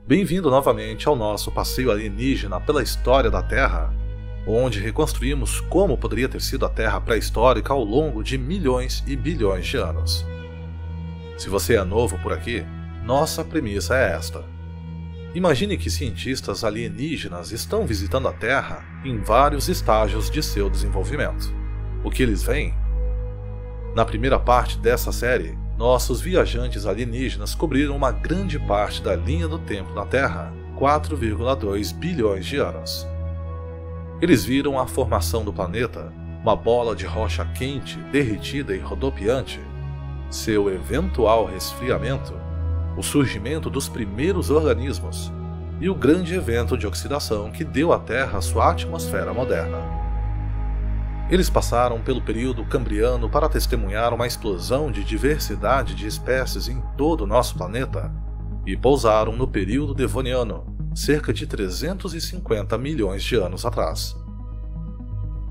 Bem-vindo novamente ao nosso passeio alienígena pela história da Terra, onde reconstruímos como poderia ter sido a Terra pré-histórica ao longo de milhões e bilhões de anos. Se você é novo por aqui, nossa premissa é esta. Imagine que cientistas alienígenas estão visitando a Terra em vários estágios de seu desenvolvimento. O que eles veem? Na primeira parte dessa série, nossos viajantes alienígenas cobriram uma grande parte da linha do tempo na Terra, 4,2 bilhões de anos. Eles viram a formação do planeta, uma bola de rocha quente, derretida e rodopiante, seu eventual resfriamento, o surgimento dos primeiros organismos e o grande evento de oxidação que deu à Terra sua atmosfera moderna. Eles passaram pelo período Cambriano para testemunhar uma explosão de diversidade de espécies em todo o nosso planeta e pousaram no período Devoniano, cerca de 350 milhões de anos atrás.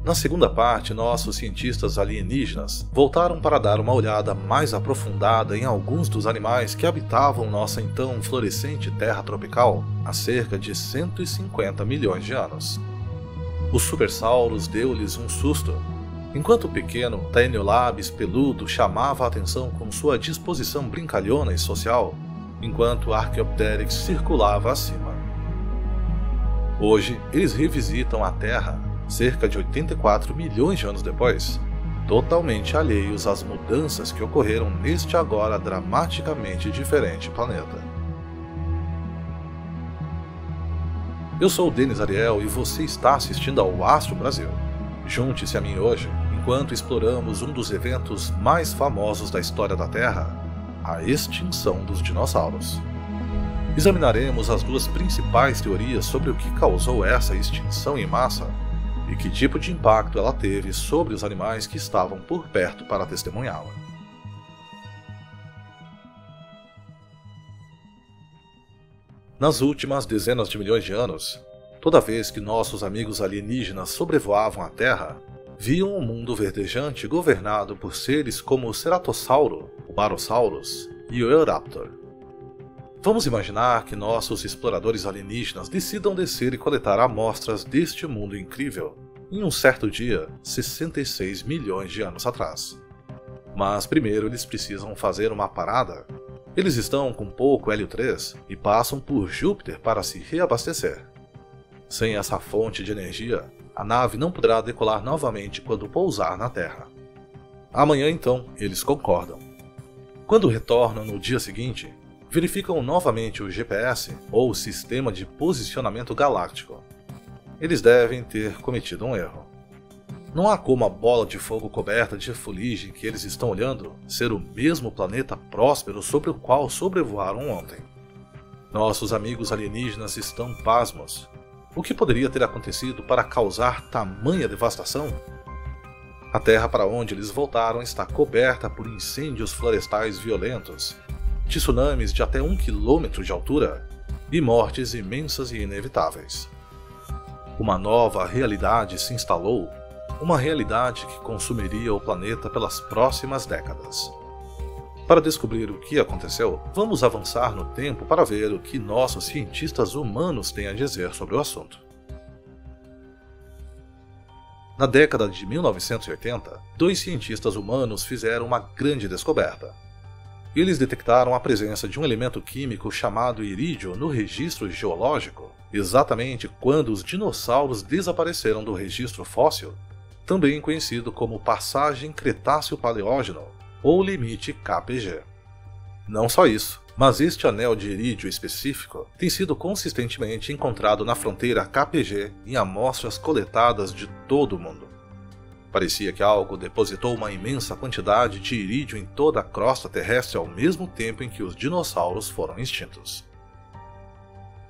Na segunda parte, nossos cientistas alienígenas voltaram para dar uma olhada mais aprofundada em alguns dos animais que habitavam nossa então florescente terra tropical há cerca de 150 milhões de anos. Os supersauros deu-lhes um susto, enquanto o pequeno Taeniolabis peludo chamava a atenção com sua disposição brincalhona e social, enquanto o Archaeopteryx circulava acima. Hoje, eles revisitam a Terra, cerca de 84 milhões de anos depois, totalmente alheios às mudanças que ocorreram neste agora dramaticamente diferente planeta. Eu sou o Denis Ariel e você está assistindo ao Astro Brasil. Junte-se a mim hoje, enquanto exploramos um dos eventos mais famosos da história da Terra, a extinção dos dinossauros. Examinaremos as duas principais teorias sobre o que causou essa extinção em massa e que tipo de impacto ela teve sobre os animais que estavam por perto para testemunhá-la. Nas últimas dezenas de milhões de anos, toda vez que nossos amigos alienígenas sobrevoavam a Terra, viam um mundo verdejante governado por seres como o Ceratossauro, o Barosaurus e o Eoraptor. Vamos imaginar que nossos exploradores alienígenas decidam descer e coletar amostras deste mundo incrível em um certo dia, 66 milhões de anos atrás. Mas primeiro eles precisam fazer uma parada. Eles estão com pouco hélio 3 e passam por Júpiter para se reabastecer. Sem essa fonte de energia, a nave não poderá decolar novamente quando pousar na Terra. Amanhã então, eles concordam. Quando retornam no dia seguinte, verificam novamente o GPS ou Sistema de Posicionamento Galáctico. Eles devem ter cometido um erro. Não há como a bola de fogo coberta de fuligem que eles estão olhando ser o mesmo planeta próspero sobre o qual sobrevoaram ontem. Nossos amigos alienígenas estão pasmos. O que poderia ter acontecido para causar tamanha devastação? A terra para onde eles voltaram está coberta por incêndios florestais violentos, tsunamis de até 1 quilômetro de altura e mortes imensas e inevitáveis. Uma nova realidade se instalou, uma realidade que consumiria o planeta pelas próximas décadas. Para descobrir o que aconteceu, vamos avançar no tempo para ver o que nossos cientistas humanos têm a dizer sobre o assunto. Na década de 1980, dois cientistas humanos fizeram uma grande descoberta. Eles detectaram a presença de um elemento químico chamado irídio no registro geológico, exatamente quando os dinossauros desapareceram do registro fóssil, também conhecido como passagem Cretáceo-Paleógeno ou limite KPG. Não só isso, mas este anel de irídio específico tem sido consistentemente encontrado na fronteira KPG em amostras coletadas de todo o mundo. Parecia que algo depositou uma imensa quantidade de irídio em toda a crosta terrestre ao mesmo tempo em que os dinossauros foram extintos.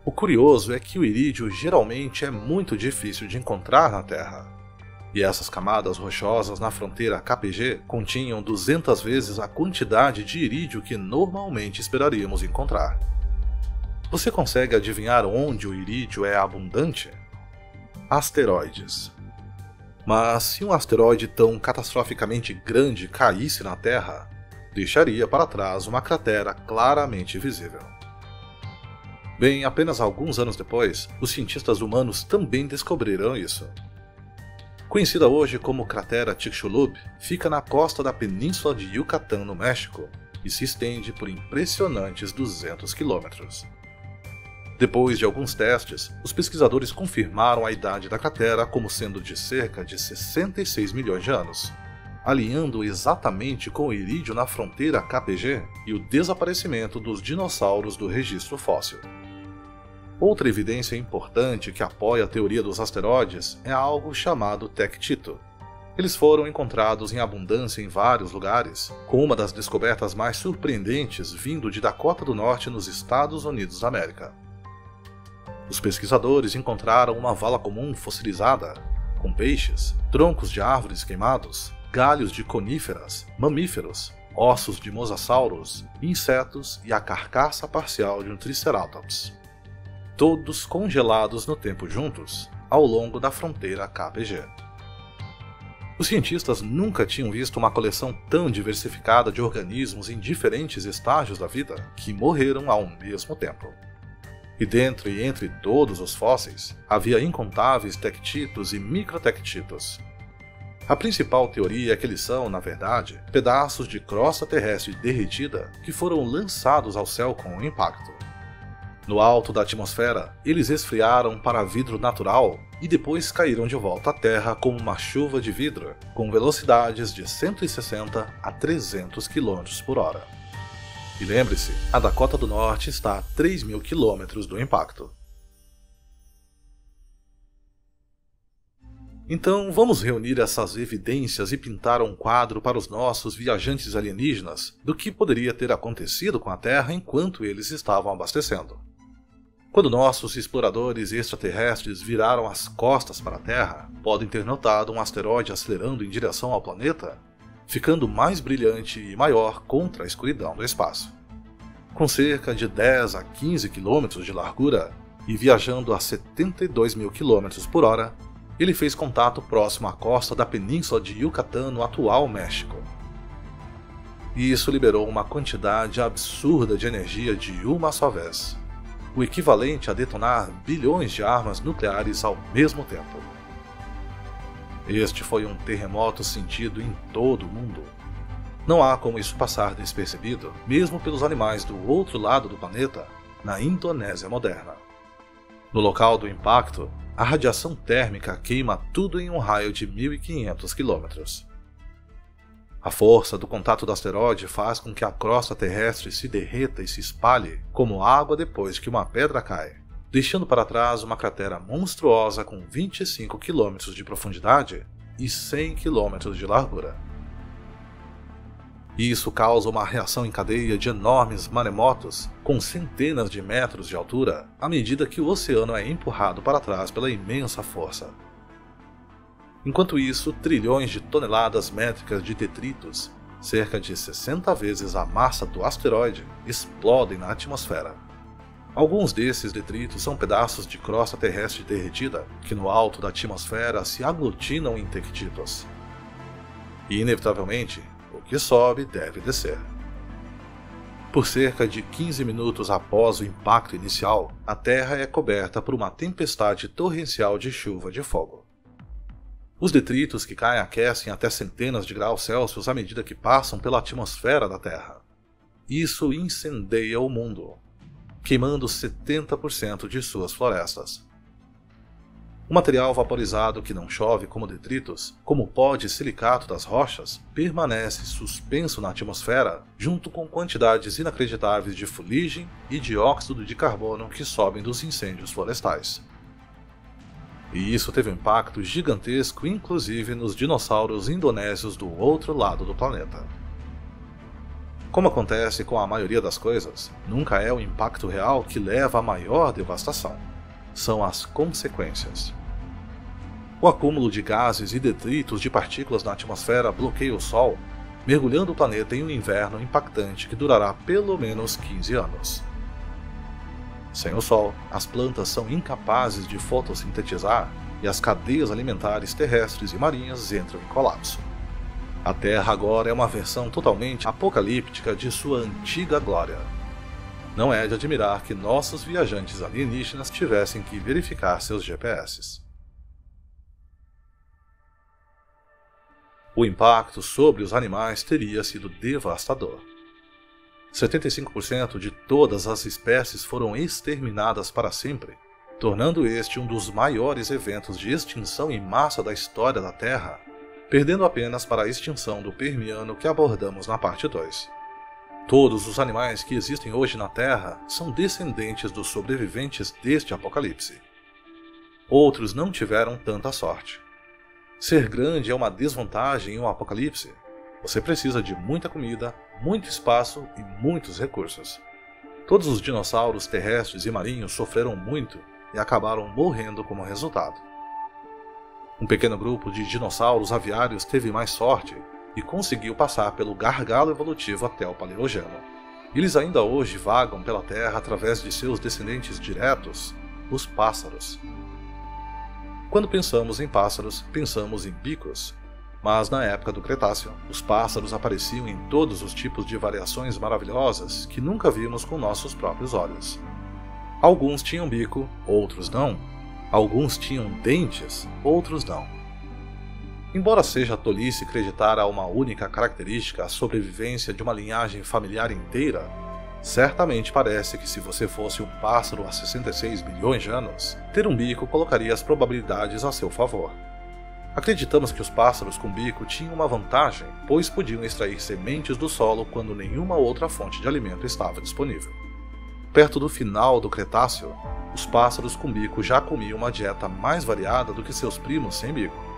O curioso é que o irídio geralmente é muito difícil de encontrar na Terra. E essas camadas rochosas na fronteira KPG continham 200 vezes a quantidade de irídio que normalmente esperaríamos encontrar. Você consegue adivinhar onde o irídio é abundante? Asteroides. Mas se um asteroide tão catastroficamente grande caísse na Terra, deixaria para trás uma cratera claramente visível. Bem, apenas alguns anos depois, os cientistas humanos também descobriram isso. Conhecida hoje como cratera Chicxulub, fica na costa da península de Yucatán, no México, e se estende por impressionantes 200 quilômetros. Depois de alguns testes, os pesquisadores confirmaram a idade da cratera como sendo de cerca de 66 milhões de anos, alinhando exatamente com o irídio na fronteira KPG e o desaparecimento dos dinossauros do registro fóssil. Outra evidência importante que apoia a teoria dos asteroides é algo chamado tectito. Eles foram encontrados em abundância em vários lugares, com uma das descobertas mais surpreendentes vindo de Dakota do Norte, nos Estados Unidos da América. Os pesquisadores encontraram uma vala comum fossilizada, com peixes, troncos de árvores queimados, galhos de coníferas, mamíferos, ossos de mosassauros, insetos e a carcaça parcial de um triceratops. Todos congelados no tempo juntos, ao longo da fronteira KPG. Os cientistas nunca tinham visto uma coleção tão diversificada de organismos em diferentes estágios da vida que morreram ao mesmo tempo. E dentro e entre todos os fósseis, havia incontáveis tectitos e microtectitos. A principal teoria é que eles são, na verdade, pedaços de crosta terrestre derretida que foram lançados ao céu com o impacto. No alto da atmosfera, eles esfriaram para vidro natural e depois caíram de volta à Terra como uma chuva de vidro, com velocidades de 160 a 300 km por hora. E lembre-se, a Dakota do Norte está a 3.000 km do impacto. Então vamos reunir essas evidências e pintar um quadro para os nossos viajantes alienígenas do que poderia ter acontecido com a Terra enquanto eles estavam abastecendo. Quando nossos exploradores extraterrestres viraram as costas para a Terra, podem ter notado um asteroide acelerando em direção ao planeta, ficando mais brilhante e maior contra a escuridão do espaço. Com cerca de 10 a 15 km de largura e viajando a 72.000 km por hora, ele fez contato próximo à costa da península de Yucatán, no atual México. E isso liberou uma quantidade absurda de energia de uma só vez, o equivalente a detonar bilhões de armas nucleares ao mesmo tempo. Este foi um terremoto sentido em todo o mundo. Não há como isso passar despercebido, mesmo pelos animais do outro lado do planeta, na Indonésia moderna. No local do impacto, a radiação térmica queima tudo em um raio de 1.500 km. A força do contato do asteroide faz com que a crosta terrestre se derreta e se espalhe como água depois que uma pedra cai, deixando para trás uma cratera monstruosa com 25 km de profundidade e 100 km de largura. Isso causa uma reação em cadeia de enormes maremotos com centenas de metros de altura à medida que o oceano é empurrado para trás pela imensa força. Enquanto isso, trilhões de toneladas métricas de detritos, cerca de 60 vezes a massa do asteroide, explodem na atmosfera. Alguns desses detritos são pedaços de crosta terrestre derretida que no alto da atmosfera se aglutinam em tectitos. E, inevitavelmente, o que sobe deve descer. Por cerca de 15 minutos após o impacto inicial, a Terra é coberta por uma tempestade torrencial de chuva de fogo. Os detritos que caem aquecem até centenas de graus Celsius à medida que passam pela atmosfera da Terra. Isso incendeia o mundo, queimando 70% de suas florestas. O material vaporizado que não chove como detritos, como o pó de silicato das rochas, permanece suspenso na atmosfera junto com quantidades inacreditáveis de fuligem e dióxido de carbono que sobem dos incêndios florestais. E isso teve um impacto gigantesco inclusive nos dinossauros indonésios do outro lado do planeta. Como acontece com a maioria das coisas, nunca é o impacto real que leva à maior devastação. São as consequências. O acúmulo de gases e detritos de partículas na atmosfera bloqueia o Sol, mergulhando o planeta em um inverno impactante que durará pelo menos 15 anos. Sem o Sol, as plantas são incapazes de fotossintetizar e as cadeias alimentares terrestres e marinhas entram em colapso. A Terra agora é uma versão totalmente apocalíptica de sua antiga glória. Não é de admirar que nossos viajantes alienígenas tivessem que verificar seus GPS. O impacto sobre os animais teria sido devastador. 75% de todas as espécies foram exterminadas para sempre, tornando este um dos maiores eventos de extinção em massa da história da Terra, perdendo apenas para a extinção do Permiano que abordamos na parte 2. Todos os animais que existem hoje na Terra são descendentes dos sobreviventes deste apocalipse. Outros não tiveram tanta sorte. Ser grande é uma desvantagem em um apocalipse. Você precisa de muita comida, muito espaço e muitos recursos. Todos os dinossauros terrestres e marinhos sofreram muito e acabaram morrendo como resultado. Um pequeno grupo de dinossauros aviários teve mais sorte e conseguiu passar pelo gargalo evolutivo até o Paleogeno. Eles ainda hoje vagam pela Terra através de seus descendentes diretos, os pássaros. Quando pensamos em pássaros, pensamos em bicos, mas na época do Cretáceo, os pássaros apareciam em todos os tipos de variações maravilhosas que nunca vimos com nossos próprios olhos. Alguns tinham bico, outros não. Alguns tinham dentes, outros não. Embora seja tolice acreditar a uma única característica a sobrevivência de uma linhagem familiar inteira, certamente parece que se você fosse um pássaro há 66 bilhões de anos, ter um bico colocaria as probabilidades a seu favor. Acreditamos que os pássaros com bico tinham uma vantagem, pois podiam extrair sementes do solo quando nenhuma outra fonte de alimento estava disponível. Perto do final do Cretáceo, os pássaros com bico já comiam uma dieta mais variada do que seus primos sem bico.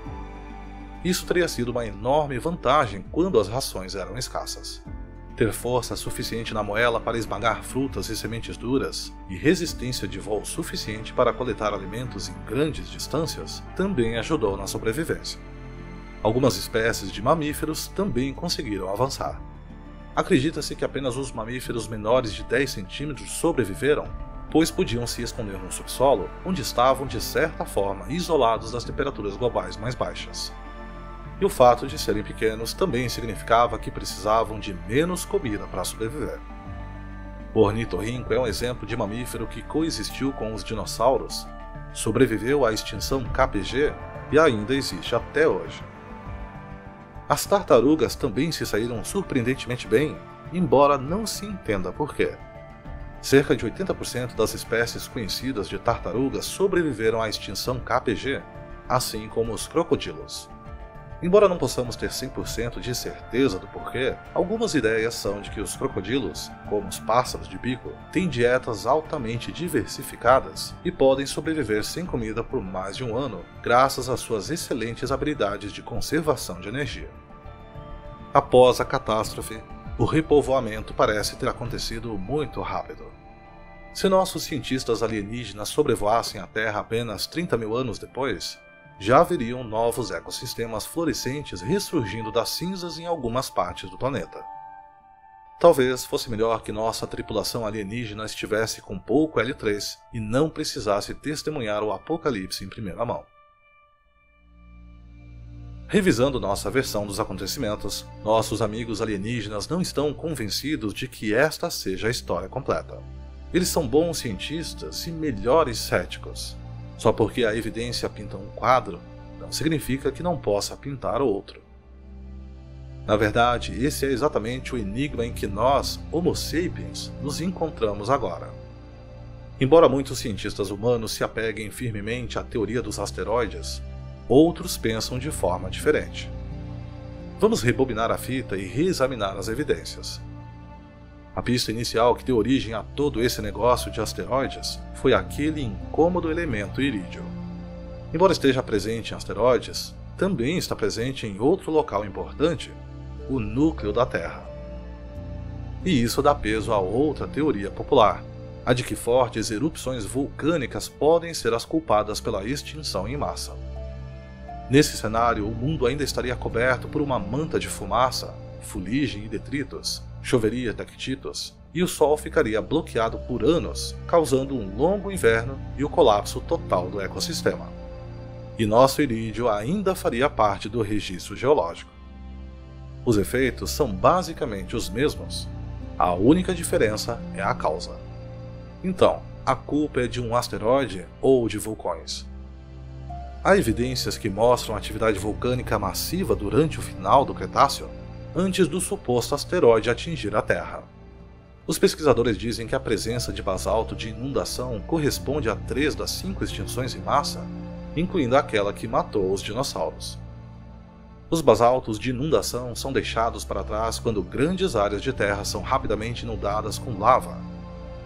Isso teria sido uma enorme vantagem quando as rações eram escassas. Ter força suficiente na moela para esmagar frutas e sementes duras e resistência de voo suficiente para coletar alimentos em grandes distâncias também ajudou na sobrevivência. Algumas espécies de mamíferos também conseguiram avançar. Acredita-se que apenas os mamíferos menores de 10 centímetros sobreviveram, pois podiam se esconder no subsolo, onde estavam de certa forma isolados das temperaturas globais mais baixas. E o fato de serem pequenos também significava que precisavam de menos comida para sobreviver. O ornitorrinco é um exemplo de mamífero que coexistiu com os dinossauros, sobreviveu à extinção KPG e ainda existe até hoje. As tartarugas também se saíram surpreendentemente bem, embora não se entenda por quê. Cerca de 80% das espécies conhecidas de tartarugas sobreviveram à extinção KPG, assim como os crocodilos. Embora não possamos ter 100% de certeza do porquê, algumas ideias são de que os crocodilos, como os pássaros de bico, têm dietas altamente diversificadas e podem sobreviver sem comida por mais de um ano, graças às suas excelentes habilidades de conservação de energia. Após a catástrofe, o repovoamento parece ter acontecido muito rápido. Se nossos cientistas alienígenas sobrevoassem a Terra apenas 30 mil anos depois, já haveriam novos ecossistemas florescentes ressurgindo das cinzas em algumas partes do planeta. Talvez fosse melhor que nossa tripulação alienígena estivesse com pouco L3 e não precisasse testemunhar o apocalipse em primeira mão. Revisando nossa versão dos acontecimentos, nossos amigos alienígenas não estão convencidos de que esta seja a história completa. Eles são bons cientistas e melhores céticos. Só porque a evidência pinta um quadro, não significa que não possa pintar outro. Na verdade, esse é exatamente o enigma em que nós, Homo sapiens, nos encontramos agora. Embora muitos cientistas humanos se apeguem firmemente à teoria dos asteroides, outros pensam de forma diferente. Vamos rebobinar a fita e reexaminar as evidências. A pista inicial que deu origem a todo esse negócio de asteroides foi aquele incômodo elemento irídio. Embora esteja presente em asteroides, também está presente em outro local importante, o núcleo da Terra. E isso dá peso a outra teoria popular, a de que fortes erupções vulcânicas podem ser as culpadas pela extinção em massa. Nesse cenário, o mundo ainda estaria coberto por uma manta de fumaça, fuligem e detritos, choveria tectitos, e o Sol ficaria bloqueado por anos, causando um longo inverno e o colapso total do ecossistema. E nosso irídio ainda faria parte do registro geológico. Os efeitos são basicamente os mesmos. A única diferença é a causa. Então, a culpa é de um asteroide ou de vulcões? Há evidências que mostram atividade vulcânica massiva durante o final do Cretáceo, antes do suposto asteroide atingir a Terra. Os pesquisadores dizem que a presença de basalto de inundação corresponde a 3 das 5 extinções em massa, incluindo aquela que matou os dinossauros. Os basaltos de inundação são deixados para trás quando grandes áreas de terra são rapidamente inundadas com lava.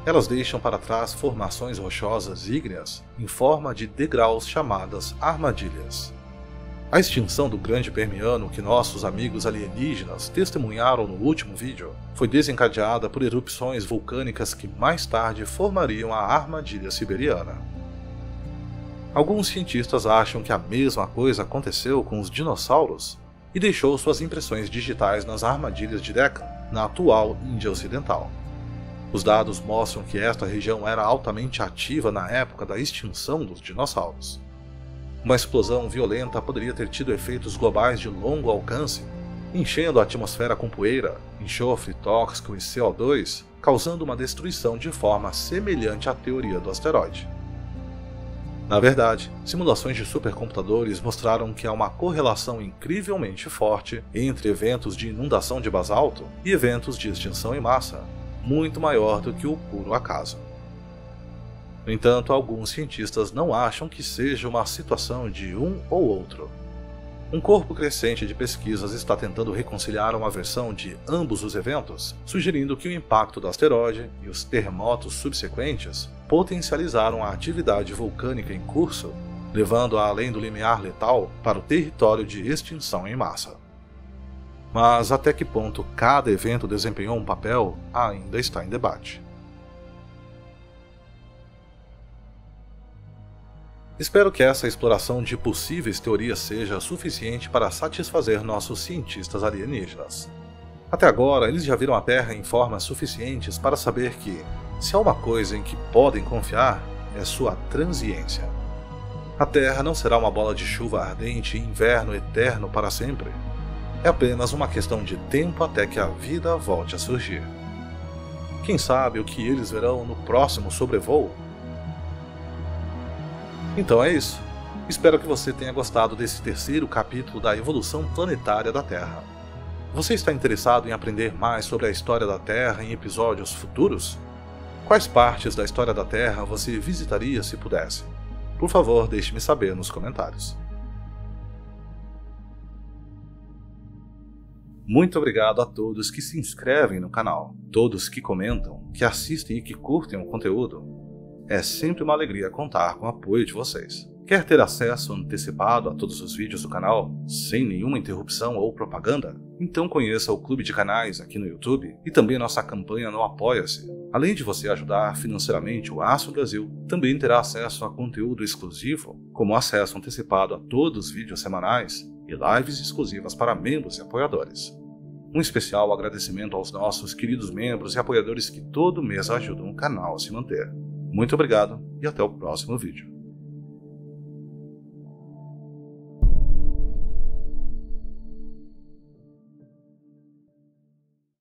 Elas deixam para trás formações rochosas ígneas em forma de degraus chamadas armadilhas. A extinção do Grande Permiano que nossos amigos alienígenas testemunharam no último vídeo foi desencadeada por erupções vulcânicas que mais tarde formariam a armadilha siberiana. Alguns cientistas acham que a mesma coisa aconteceu com os dinossauros e deixou suas impressões digitais nas armadilhas de Deccan, na atual Índia Ocidental. Os dados mostram que esta região era altamente ativa na época da extinção dos dinossauros. Uma explosão violenta poderia ter tido efeitos globais de longo alcance, enchendo a atmosfera com poeira, enxofre tóxico e CO2, causando uma destruição de forma semelhante à teoria do asteroide. Na verdade, simulações de supercomputadores mostraram que há uma correlação incrivelmente forte entre eventos de inundação de basalto e eventos de extinção em massa, muito maior do que o puro acaso. No entanto, alguns cientistas não acham que seja uma situação de um ou outro. Um corpo crescente de pesquisas está tentando reconciliar uma versão de ambos os eventos, sugerindo que o impacto do asteroide e os terremotos subsequentes potencializaram a atividade vulcânica em curso, levando-a além do limiar letal para o território de extinção em massa. Mas até que ponto cada evento desempenhou um papel ainda está em debate. Espero que essa exploração de possíveis teorias seja suficiente para satisfazer nossos cientistas alienígenas. Até agora, eles já viram a Terra em formas suficientes para saber que, se há uma coisa em que podem confiar, é sua transiência. A Terra não será uma bola de chuva ardente e inverno eterno para sempre. É apenas uma questão de tempo até que a vida volte a surgir. Quem sabe o que eles verão no próximo sobrevoo? Então é isso. Espero que você tenha gostado desse terceiro capítulo da evolução planetária da Terra. Você está interessado em aprender mais sobre a história da Terra em episódios futuros? Quais partes da história da Terra você visitaria se pudesse? Por favor, deixe-me saber nos comentários. Muito obrigado a todos que se inscrevem no canal, todos que comentam, que assistem e que curtem o conteúdo. É sempre uma alegria contar com o apoio de vocês. Quer ter acesso antecipado a todos os vídeos do canal, sem nenhuma interrupção ou propaganda? Então conheça o Clube de Canais aqui no YouTube e também nossa campanha no Apoia-se. Além de você ajudar financeiramente o Astro Brasil, também terá acesso a conteúdo exclusivo, como acesso antecipado a todos os vídeos semanais e lives exclusivas para membros e apoiadores. Um especial agradecimento aos nossos queridos membros e apoiadores que todo mês ajudam o canal a se manter. Muito obrigado e até o próximo vídeo.